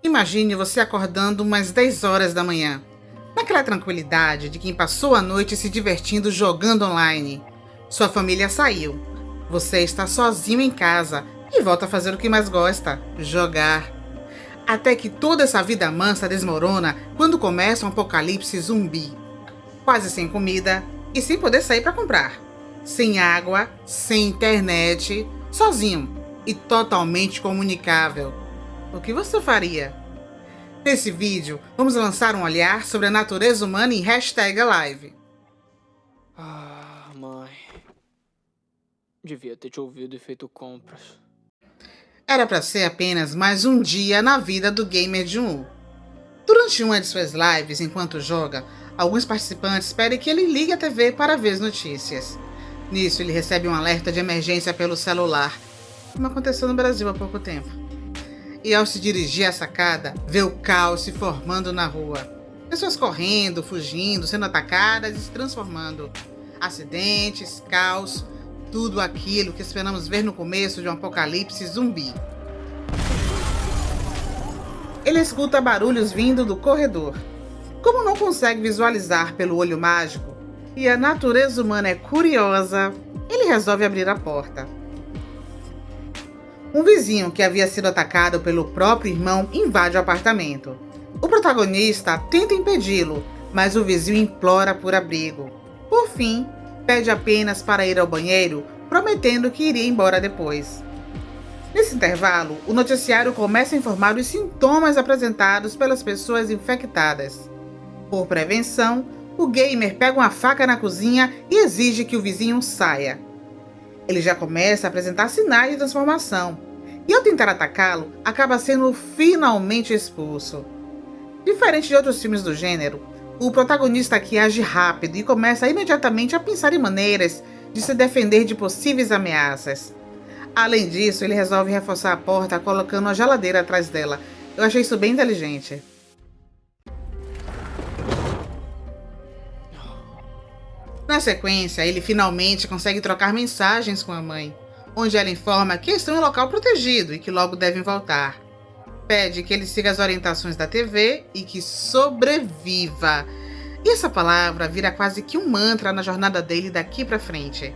Imagine você acordando umas 10 horas da manhã, naquela tranquilidade de quem passou a noite se divertindo jogando online. Sua família saiu, você está sozinho em casa e volta a fazer o que mais gosta: jogar. Até que toda essa vida mansa desmorona quando começa um apocalipse zumbi. Quase sem comida e sem poder sair para comprar. Sem água, sem internet, sozinho e totalmente comunicável. O que você faria? Nesse vídeo, vamos lançar um olhar sobre a natureza humana em #Alive. Mãe. Devia ter te ouvido e feito compras. Era para ser apenas mais um dia na vida do gamer de 1. Durante uma de suas lives, enquanto joga, alguns participantes pedem que ele ligue a TV para ver as notícias. Nisso, ele recebe um alerta de emergência pelo celular, como aconteceu no Brasil há pouco tempo. E ao se dirigir à sacada, vê o caos se formando na rua. Pessoas correndo, fugindo, sendo atacadas e se transformando. Acidentes, caos, tudo aquilo que esperamos ver no começo de um apocalipse zumbi. Ele escuta barulhos vindo do corredor. Como não consegue visualizar pelo olho mágico, e a natureza humana é curiosa, ele resolve abrir a porta. Um vizinho que havia sido atacado pelo próprio irmão invade o apartamento. O protagonista tenta impedi-lo, mas o vizinho implora por abrigo. Por fim, pede apenas para ir ao banheiro, prometendo que iria embora depois. Nesse intervalo, o noticiário começa a informar os sintomas apresentados pelas pessoas infectadas. Por prevenção, o gamer pega uma faca na cozinha e exige que o vizinho saia. Ele já começa a apresentar sinais de transformação, e ao tentar atacá-lo, acaba sendo finalmente expulso. Diferente de outros filmes do gênero, o protagonista aqui age rápido e começa imediatamente a pensar em maneiras de se defender de possíveis ameaças. Além disso, ele resolve reforçar a porta colocando uma geladeira atrás dela. Eu achei isso bem inteligente. Na sequência, ele finalmente consegue trocar mensagens com a mãe, onde ela informa que estão em local protegido e que logo devem voltar. Pede que ele siga as orientações da TV e que sobreviva. E essa palavra vira quase que um mantra na jornada dele daqui pra frente.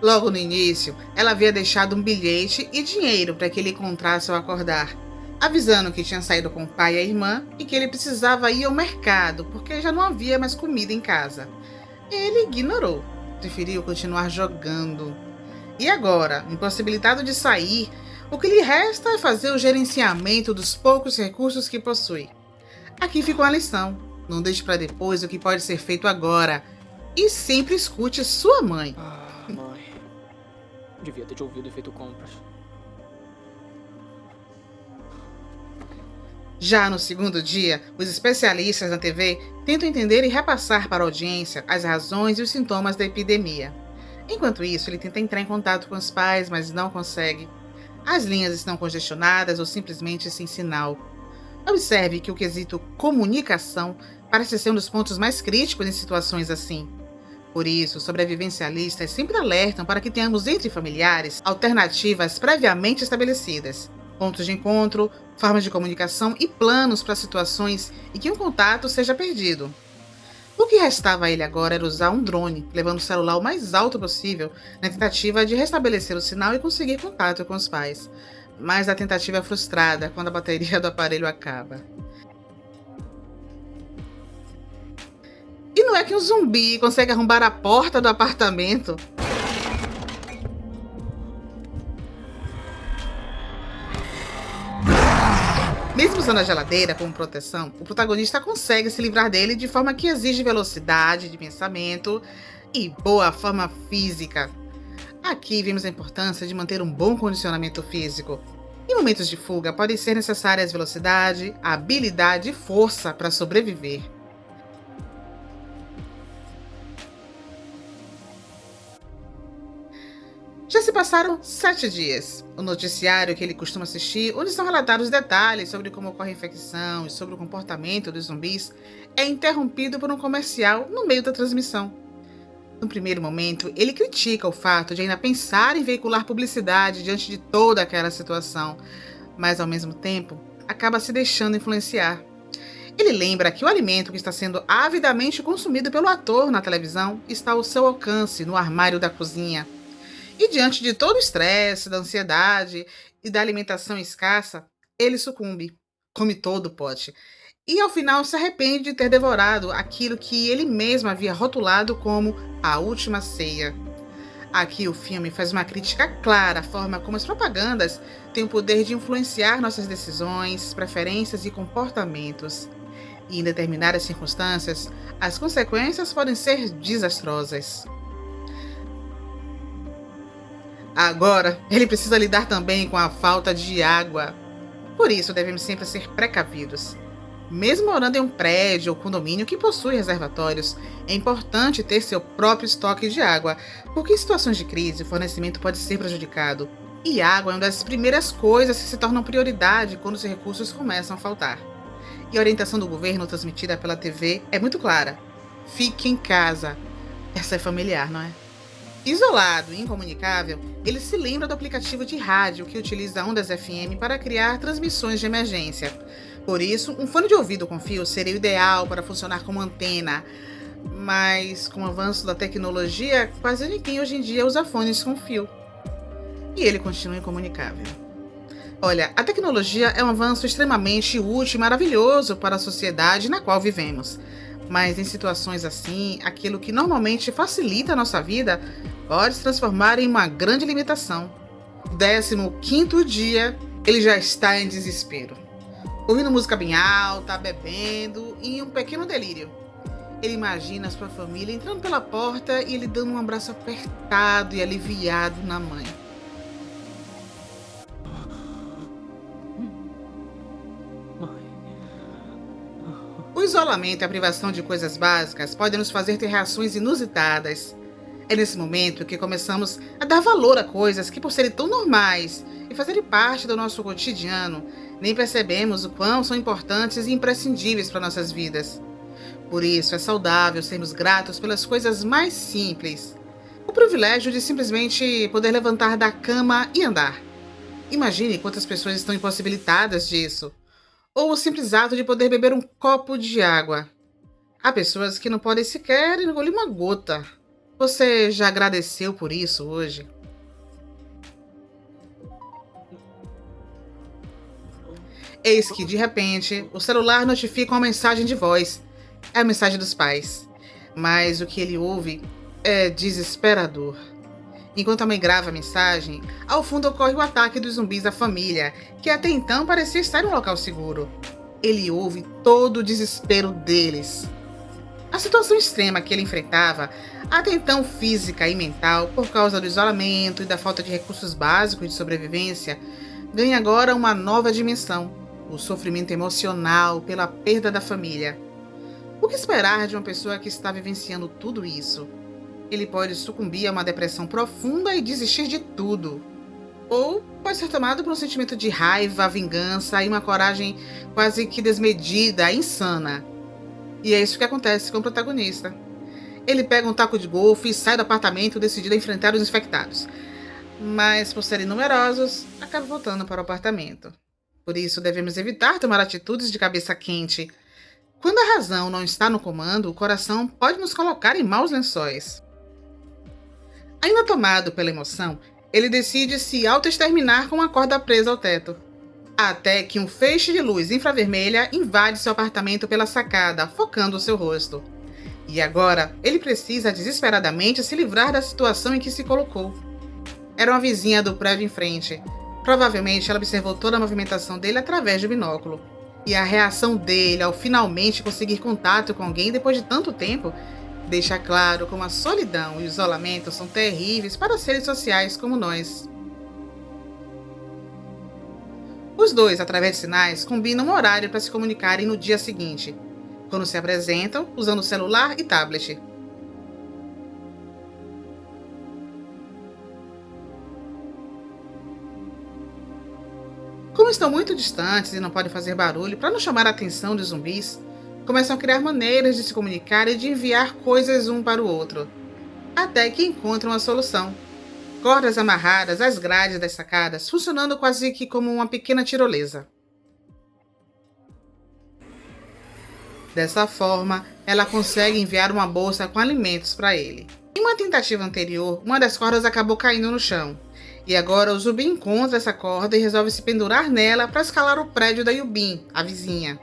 Logo no início, ela havia deixado um bilhete e dinheiro para que ele encontrasse ao acordar, avisando que tinha saído com o pai e a irmã e que ele precisava ir ao mercado porque já não havia mais comida em casa. Ele ignorou, preferiu continuar jogando. E agora, impossibilitado de sair, o que lhe resta é fazer o gerenciamento dos poucos recursos que possui. Aqui fica uma lição: não deixe para depois o que pode ser feito agora. E sempre escute sua mãe. Mãe. Devia ter te ouvido e feito compras. Já no segundo dia, os especialistas na TV tentam entender e repassar para a audiência as razões e os sintomas da epidemia. Enquanto isso, ele tenta entrar em contato com os pais, mas não consegue. As linhas estão congestionadas ou simplesmente sem sinal. Observe que o quesito comunicação parece ser um dos pontos mais críticos em situações assim. Por isso, sobrevivencialistas sempre alertam para que tenhamos entre familiares alternativas previamente estabelecidas, pontos de encontro, formas de comunicação e planos para situações em que um contato seja perdido. O que restava a ele agora era usar um drone, levando o celular o mais alto possível, na tentativa de restabelecer o sinal e conseguir contato com os pais. Mas a tentativa é frustrada quando a bateria do aparelho acaba. E não é que um zumbi consegue arrombar a porta do apartamento. Mesmo usando a geladeira como proteção, o protagonista consegue se livrar dele de forma que exige velocidade de pensamento e boa forma física. Aqui vemos a importância de manter um bom condicionamento físico. Em momentos de fuga, podem ser necessárias velocidade, habilidade e força para sobreviver. Já se passaram 7 dias. O noticiário que ele costuma assistir, onde são relatados detalhes sobre como ocorre a infecção e sobre o comportamento dos zumbis, é interrompido por um comercial no meio da transmissão. No primeiro momento, ele critica o fato de ainda pensar em veicular publicidade diante de toda aquela situação, mas ao mesmo tempo acaba se deixando influenciar. Ele lembra que o alimento que está sendo avidamente consumido pelo ator na televisão está ao seu alcance no armário da cozinha. E diante de todo o estresse, da ansiedade e da alimentação escassa, ele sucumbe, come todo o pote. E ao final se arrepende de ter devorado aquilo que ele mesmo havia rotulado como a última ceia. Aqui o filme faz uma crítica clara à forma como as propagandas têm o poder de influenciar nossas decisões, preferências e comportamentos. E em determinadas circunstâncias, as consequências podem ser desastrosas. Agora, ele precisa lidar também com a falta de água. Por isso, devemos sempre ser precavidos. Mesmo morando em um prédio ou condomínio que possui reservatórios, é importante ter seu próprio estoque de água, porque em situações de crise o fornecimento pode ser prejudicado. E água é uma das primeiras coisas que se tornam prioridade quando os recursos começam a faltar. E a orientação do governo transmitida pela TV é muito clara. Fique em casa. Essa é familiar, não é? Isolado e incomunicável, ele se lembra do aplicativo de rádio que utiliza ondas FM para criar transmissões de emergência. Por isso, um fone de ouvido com fio seria o ideal para funcionar como antena. Mas, com o avanço da tecnologia, quase ninguém hoje em dia usa fones com fio. E ele continua incomunicável. Olha, a tecnologia é um avanço extremamente útil e maravilhoso para a sociedade na qual vivemos. Mas em situações assim, aquilo que normalmente facilita a nossa vida pode se transformar em uma grande limitação. 15º dia, ele já está em desespero. Ouvindo música bem alta, bebendo e em um pequeno delírio. Ele imagina a sua família entrando pela porta e ele dando um abraço apertado e aliviado na mãe. O isolamento e a privação de coisas básicas podem nos fazer ter reações inusitadas. É nesse momento que começamos a dar valor a coisas que, por serem tão normais e fazerem parte do nosso cotidiano, nem percebemos o quão são importantes e imprescindíveis para nossas vidas. Por isso, é saudável sermos gratos pelas coisas mais simples. O privilégio de simplesmente poder levantar da cama e andar. Imagine quantas pessoas estão impossibilitadas disso. Ou o simples ato de poder beber um copo de água. Há pessoas que não podem sequer engolir uma gota. Você já agradeceu por isso hoje? Eis que, de repente, o celular notifica uma mensagem de voz. É a mensagem dos pais. Mas o que ele ouve é desesperador. Enquanto a mãe grava a mensagem, ao fundo ocorre o ataque dos zumbis à família, que até então parecia estar em um local seguro. Ele ouve todo o desespero deles. A situação extrema que ele enfrentava, até então física e mental, por causa do isolamento e da falta de recursos básicos de sobrevivência, ganha agora uma nova dimensão: o sofrimento emocional pela perda da família. O que esperar de uma pessoa que está vivenciando tudo isso? Ele pode sucumbir a uma depressão profunda e desistir de tudo. Ou pode ser tomado por um sentimento de raiva, vingança e uma coragem quase que desmedida, insana. E é isso que acontece com o protagonista. Ele pega um taco de golfe e sai do apartamento decidido a enfrentar os infectados. Mas, por serem numerosos, acaba voltando para o apartamento. Por isso, devemos evitar tomar atitudes de cabeça quente. Quando a razão não está no comando, o coração pode nos colocar em maus lençóis. Ainda tomado pela emoção, ele decide se auto-exterminar com uma corda presa ao teto. Até que um feixe de luz infravermelha invade seu apartamento pela sacada, focando o seu rosto. E agora, ele precisa desesperadamente se livrar da situação em que se colocou. Era uma vizinha do prédio em frente. Provavelmente ela observou toda a movimentação dele através do binóculo. E a reação dele ao finalmente conseguir contato com alguém depois de tanto tempo deixa claro como a solidão e o isolamento são terríveis para seres sociais como nós. Os dois, através de sinais, combinam um horário para se comunicarem no dia seguinte, quando se apresentam usando celular e tablet. Como estão muito distantes e não podem fazer barulho para não chamar a atenção dos zumbis, começam a criar maneiras de se comunicar e de enviar coisas um para o outro, até que encontram a solução. cordas amarradas às grades das sacadas, funcionando quase que como uma pequena tirolesa. Dessa forma, ela consegue enviar uma bolsa com alimentos para ele. Em uma tentativa anterior, uma das cordas acabou caindo no chão. E agora o zumbi encontra essa corda e resolve se pendurar nela para escalar o prédio da Yubin, a vizinha.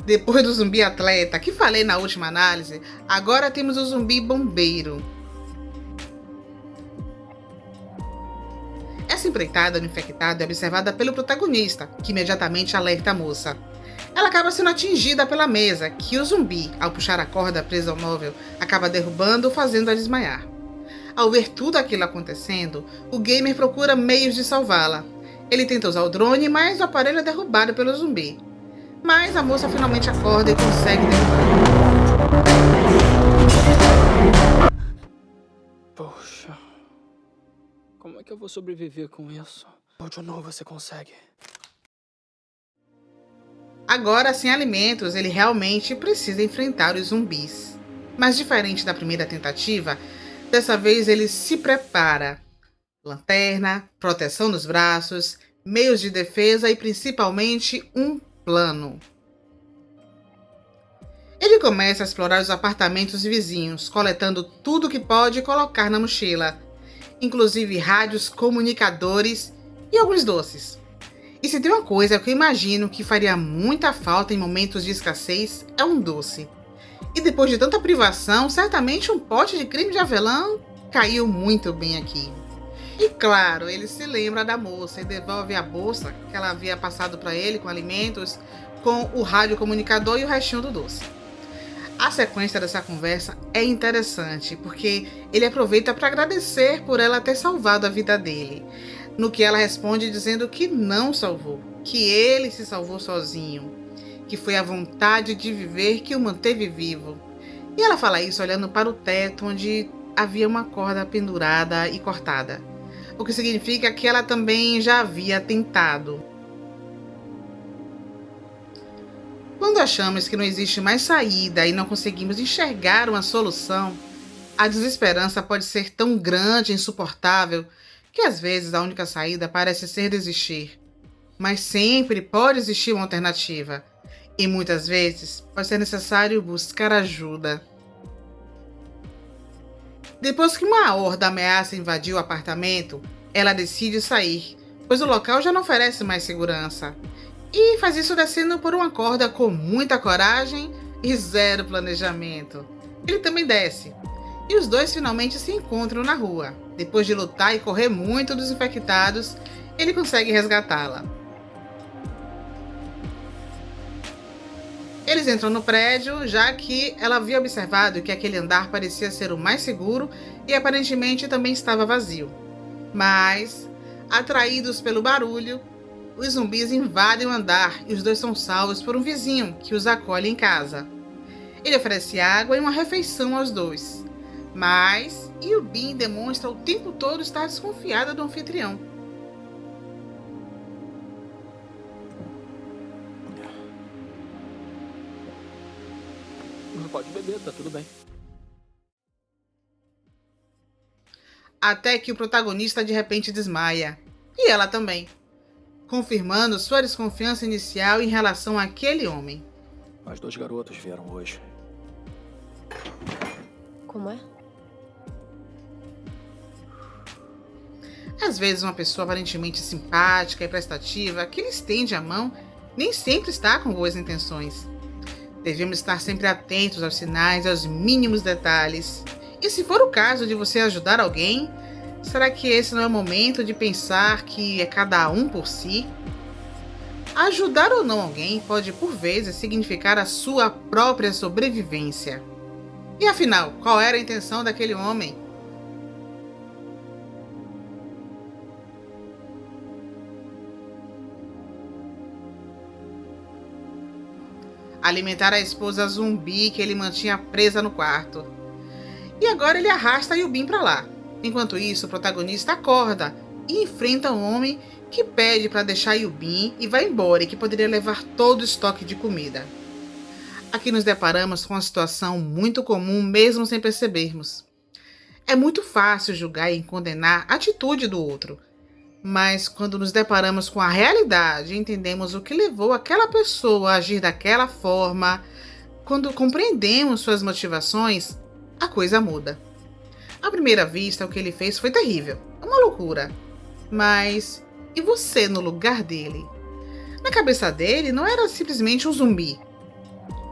Depois do zumbi atleta, que falei na última análise, agora temos o zumbi bombeiro. Essa empreitada no infectado é observada pelo protagonista, que imediatamente alerta a moça. Ela acaba sendo atingida pela mesa, que o zumbi, ao puxar a corda presa ao móvel, acaba derrubando, fazendo-a desmaiar. Ao ver tudo aquilo acontecendo, o gamer procura meios de salvá-la. Ele tenta usar o drone, mas o aparelho é derrubado pelo zumbi. Mas a moça finalmente acorda e consegue derrubar. Poxa. Como é que eu vou sobreviver com isso? Ou de novo você consegue? Agora, sem alimentos, ele realmente precisa enfrentar os zumbis. Mas diferente da primeira tentativa, dessa vez ele se prepara. Lanterna, proteção nos braços, meios de defesa e principalmente um plano. Ele começa a explorar os apartamentos vizinhos, coletando tudo que pode colocar na mochila, inclusive rádios, comunicadores e alguns doces. E se tem uma coisa que eu imagino que faria muita falta em momentos de escassez, é um doce. E depois de tanta privação, certamente um pote de creme de avelã caiu muito bem aqui. E claro, ele se lembra da moça e devolve a bolsa que ela havia passado para ele com alimentos, com o radiocomunicador e o restinho do doce. A sequência dessa conversa é interessante, porque ele aproveita para agradecer por ela ter salvado a vida dele, no que ela responde dizendo que não salvou, que ele se salvou sozinho, que foi a vontade de viver que o manteve vivo. E ela fala isso olhando para o teto, onde havia uma corda pendurada e cortada, o que significa que ela também já havia tentado. Quando achamos que não existe mais saída e não conseguimos enxergar uma solução, a desesperança pode ser tão grande e insuportável que às vezes a única saída parece ser desistir. Mas sempre pode existir uma alternativa, e muitas vezes pode ser necessário buscar ajuda. Depois que uma horda ameaça invadir o apartamento, ela decide sair, pois o local já não oferece mais segurança. E faz isso descendo por uma corda com muita coragem e zero planejamento. Ele também desce. E os dois finalmente se encontram na rua. Depois de lutar e correr muito dos infectados, ele consegue resgatá-la. Eles entram no prédio, já que ela havia observado que aquele andar parecia ser o mais seguro e aparentemente também estava vazio. Mas, atraídos pelo barulho, os zumbis invadem o andar e os dois são salvos por um vizinho que os acolhe em casa. Ele oferece água e uma refeição aos dois. Mas Yubin demonstra o tempo todo estar desconfiada do anfitrião. Não pode beber, tá tudo bem. Até que o protagonista de repente desmaia. E ela também, confirmando sua desconfiança inicial em relação àquele homem. Mais 2 garotos vieram hoje. Como é? Às vezes uma pessoa aparentemente simpática e prestativa, que lhe estende a mão, nem sempre está com boas intenções. Devemos estar sempre atentos aos sinais e aos mínimos detalhes. E se for o caso de você ajudar alguém, será que esse não é o momento de pensar que é cada um por si? Ajudar ou não alguém pode, por vezes, significar a sua própria sobrevivência. E afinal, qual era a intenção daquele homem? Alimentar a esposa zumbi que ele mantinha presa no quarto. E agora ele arrasta a Yubin para lá. Enquanto isso, o protagonista acorda e enfrenta um homem que pede para deixar Yubin e vai embora, e que poderia levar todo o estoque de comida. Aqui nos deparamos com uma situação muito comum mesmo sem percebermos. É muito fácil julgar e condenar a atitude do outro, mas quando nos deparamos com a realidade e entendemos o que levou aquela pessoa a agir daquela forma, quando compreendemos suas motivações, a coisa muda. À primeira vista, o que ele fez foi terrível, uma loucura. Mas e você no lugar dele? Na cabeça dele, não era simplesmente um zumbi.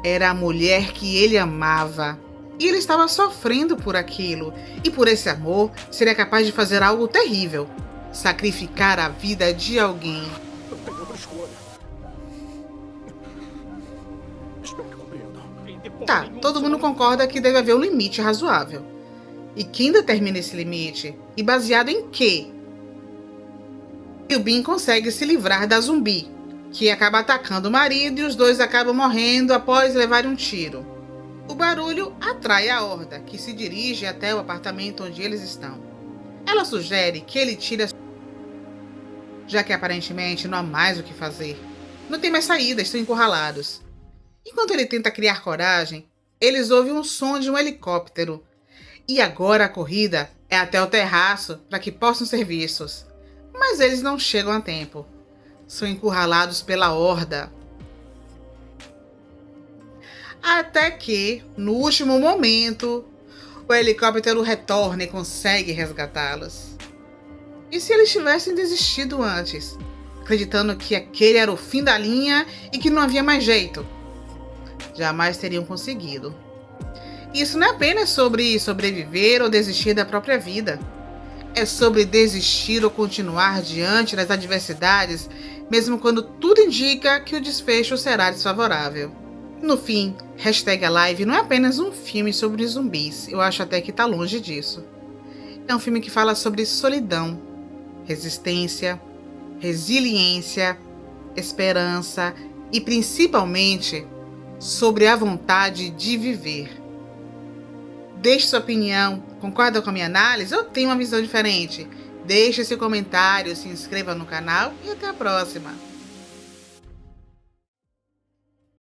Era a mulher que ele amava. E ele estava sofrendo por aquilo. E por esse amor, seria capaz de fazer algo terrível: sacrificar a vida de alguém. Não tem outra escolha. Espero que compreendam. Tá, todo mundo concorda que deve haver um limite razoável. E quem determina esse limite? E baseado em quê? E o Bin consegue se livrar da zumbi, que acaba atacando o marido e os dois acabam morrendo após levar um tiro. O barulho atrai a horda, que se dirige até o apartamento onde eles estão. Ela sugere que ele tire já que aparentemente não há mais o que fazer. Não tem mais saída, estão encurralados. Enquanto ele tenta criar coragem, eles ouvem um som de um helicóptero. E agora a corrida é até o terraço para que possam ser vistos. Mas eles não chegam a tempo. São encurralados pela horda. Até que, no último momento, o helicóptero retorna e consegue resgatá-los. E se eles tivessem desistido antes, acreditando que aquele era o fim da linha e que não havia mais jeito? Jamais teriam conseguido. Isso não é apenas sobre sobreviver ou desistir da própria vida. É sobre desistir ou continuar diante das adversidades, mesmo quando tudo indica que o desfecho será desfavorável. No fim, #Alive não é apenas um filme sobre zumbis, eu acho até que está longe disso. É um filme que fala sobre solidão, resistência, resiliência, esperança e principalmente sobre a vontade de viver. Deixe sua opinião, concorda com a minha análise ou tem uma visão diferente? Deixe seu comentário, se inscreva no canal e até a próxima!